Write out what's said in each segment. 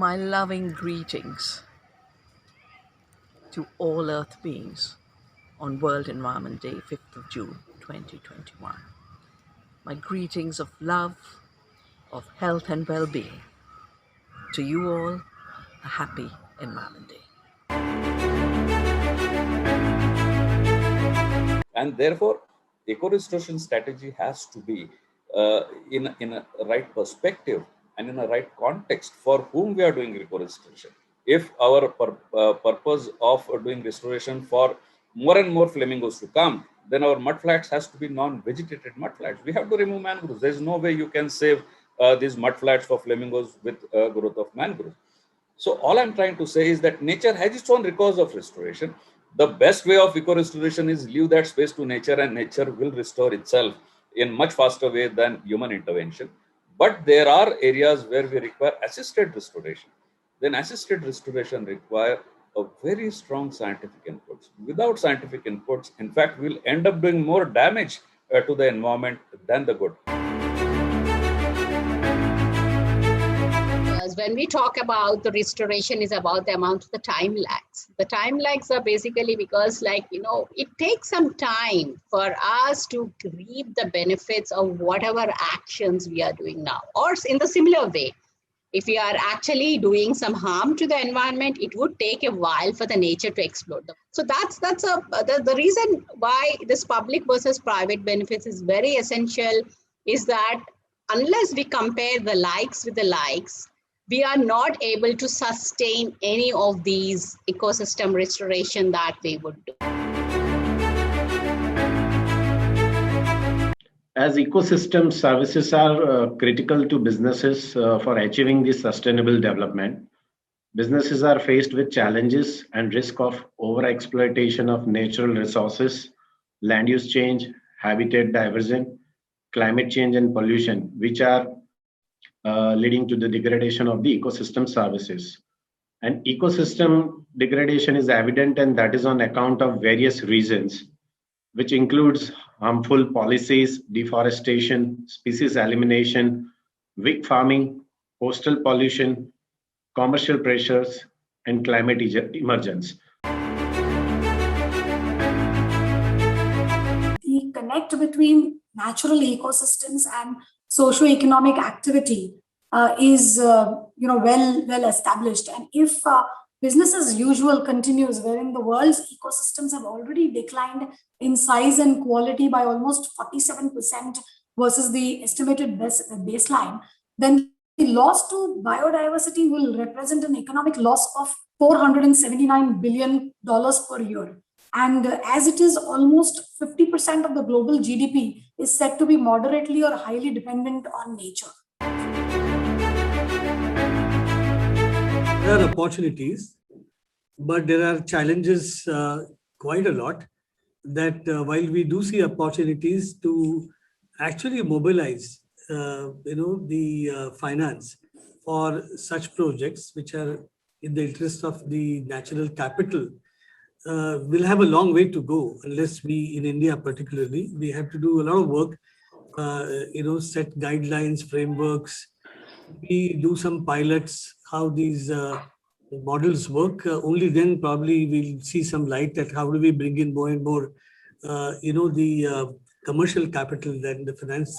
My loving greetings to all Earth beings on World Environment Day, 5th of June, 2021. My greetings of love, of health and well-being. To you all, a happy Environment Day. And therefore, eco-restoration strategy has to be in a right perspective and in a right context for whom we are doing eco-restoration. If our purpose of doing restoration for more and more flamingos to come, then our mud flats has to be non-vegetated mud flats. We have to remove mangroves. There is no way you can save these mud flats for flamingos with growth of mangroves. So all I'm trying to say is that nature has its own recourse of restoration. The best way of eco-restoration is leave that space to nature, and nature will restore itself in much faster way than human intervention. But there are areas where we require assisted restoration. Then assisted restoration require a very strong scientific inputs. Without scientific inputs, in fact, we'll end up doing more damage to the environment than the good. When we talk about the restoration is about the amount of the time lags. The time lags are basically because it takes some time for us to reap the benefits of whatever actions we are doing now. Or in the similar way, if we are actually doing some harm to the environment, it would take a while for the nature to explode them. So that's the reason why this public versus private benefits is very essential, is that unless we compare the likes with the likes, we are not able to sustain any of these ecosystem restoration that we would do. As ecosystem services are critical to businesses for achieving this sustainable development, businesses are faced with challenges and risk of overexploitation of natural resources, land use change, habitat diversion, climate change and pollution, which are leading to the degradation of the ecosystem services. And ecosystem degradation is evident, and that is on account of various reasons, which includes harmful policies, deforestation, species elimination, weak farming, coastal pollution, commercial pressures, and climate emergence. The connect between natural ecosystems and socio-economic activity is well established, and if business as usual continues, wherein the world's ecosystems have already declined in size and quality by almost 47% versus the estimated baseline, then the loss to biodiversity will represent an economic loss of $479 billion per year. And as it is, almost 50% of the global GDP is said to be moderately or highly dependent on nature. There are opportunities, but there are challenges quite a lot. That while we do see opportunities to actually mobilize, the finance for such projects which are in the interest of the natural capital, we'll have a long way to go unless we, in India particularly, we have to do a lot of work, set guidelines, frameworks. We do some pilots, how these models work. Only then probably we'll see some light at how do we bring in more and more, the commercial capital and the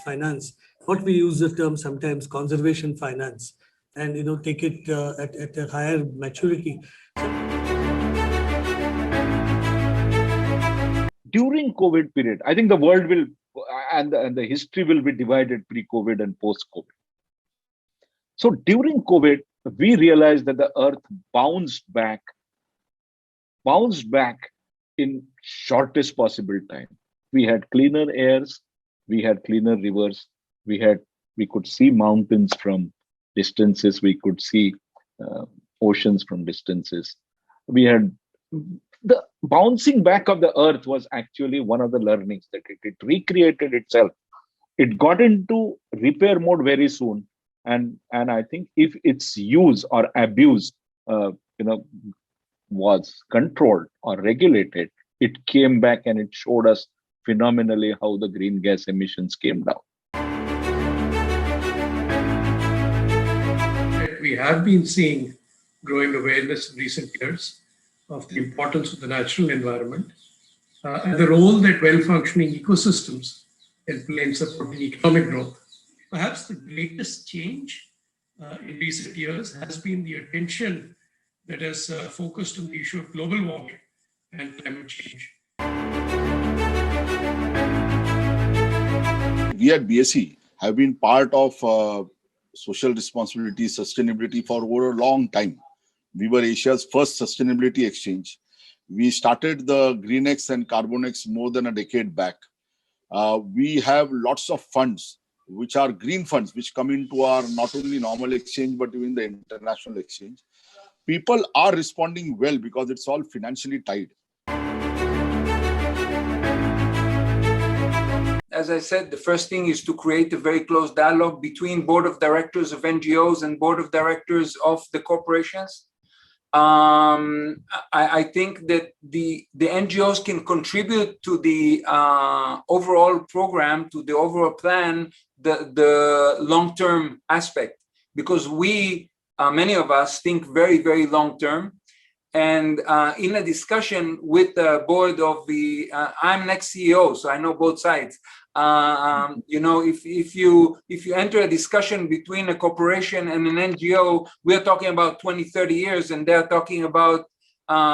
finance. What we use the term sometimes conservation finance, and take it at a higher maturity. During COVID period, I think the world will and the history will be divided pre-COVID and post-COVID. So during COVID, we realized that the earth bounced back in shortest possible time. We had cleaner airs, we had cleaner rivers, we could see mountains from distances, we could see oceans from distances. We had the bouncing back of the earth was actually one of the learnings, that it recreated itself. It got into repair mode very soon. And I think if its use or abuse, was controlled or regulated, it came back and it showed us phenomenally how the green gas emissions came down. We we have been seeing growing awareness in recent years of the importance of the natural environment and the role that well-functioning ecosystems can play in supporting economic growth. Perhaps the greatest change in recent years has been the attention that has focused on the issue of global warming and climate change. We at BSE have been part of social responsibility, sustainability for over a long time. We were Asia's first sustainability exchange. We started the GreenX and CarbonX more than a decade back. We have lots of funds, which are green funds, which come into our not only normal exchange, but even the international exchange. People are responding well because it's all financially tied. As I said, the first thing is to create a very close dialogue between board of directors of NGOs and board of directors of the corporations. I think that the NGOs can contribute to the overall program, to the overall plan, the long-term aspect, because we, many of us, think very, very long-term. And in a discussion with the board of the, I'm an ex-CEO, so I know both sides. You know, if you enter a discussion between a corporation and an NGO, we're talking about 20, 30 years, and they're talking about,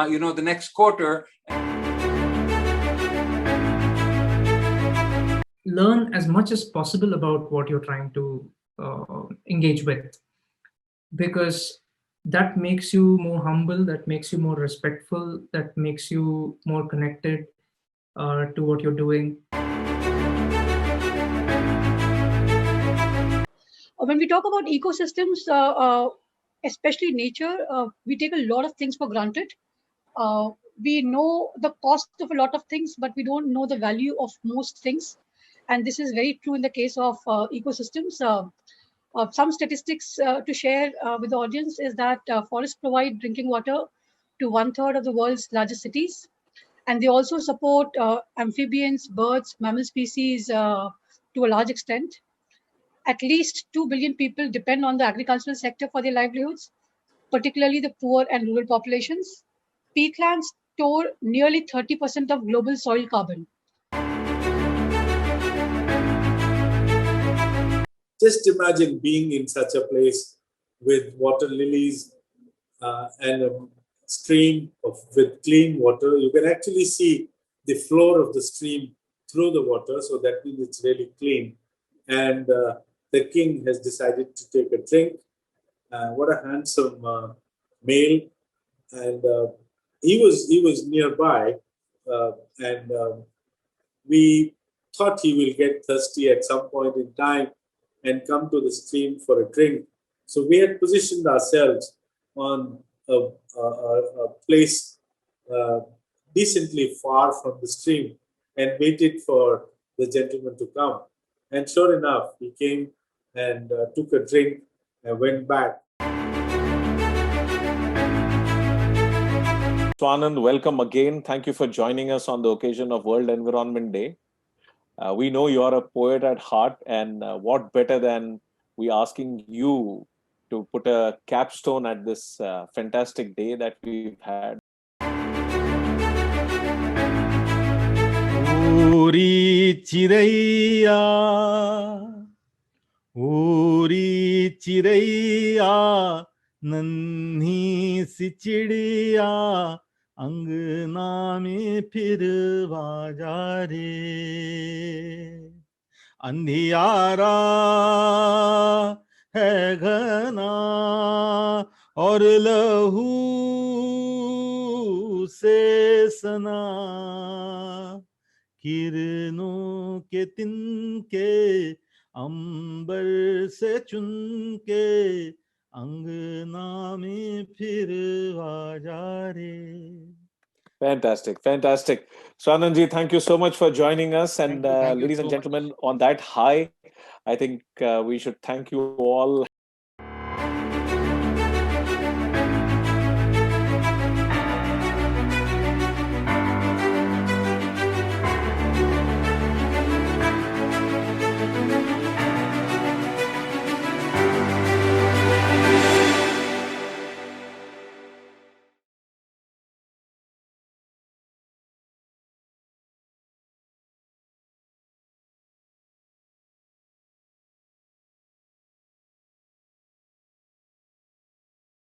you know, the next quarter. Learn as much as possible about what you're trying to engage with, because that makes you more humble, that makes you more respectful, that makes you more connected to what you're doing. When we talk about ecosystems, especially nature, we take a lot of things for granted. We know the cost of a lot of things, but we don't know the value of most things. And this is very true in the case of ecosystems. Some statistics to share with the audience is that forests provide drinking water to 1/3 of the world's largest cities. And they also support amphibians, birds, mammal species to a large extent. At least 2 billion people depend on the agricultural sector for their livelihoods, particularly the poor and rural populations. Peatlands store nearly 30% of global soil carbon. Just imagine being in such a place with water lilies and a stream with clean water. You can actually see the floor of the stream through the water, so that means it's really clean. And the king has decided to take a drink. What a handsome male. And he was nearby, and we thought he will get thirsty at some point in time and come to the stream for a drink. So we had positioned ourselves on a place decently far from the stream and waited for the gentleman to come. And sure enough, he came and took a drink and went back. Swanand, welcome again. Thank you for joining us on the occasion of World Environment Day. We know you are a poet at heart, and what better than we asking you to put a capstone at this fantastic day that we've had. Uri chiraiya, नन्ही सी चिड़िया अंगना में फिर जा रे, अंधियारा है घना और लहू से सना, किरणों के तिनके अंबर से चुनके अंगना में फिर आ जा रे. Fantastic, fantastic. Swanandji, thank you so much for joining us. And ladies and gentlemen, on that high, I think we should thank you all.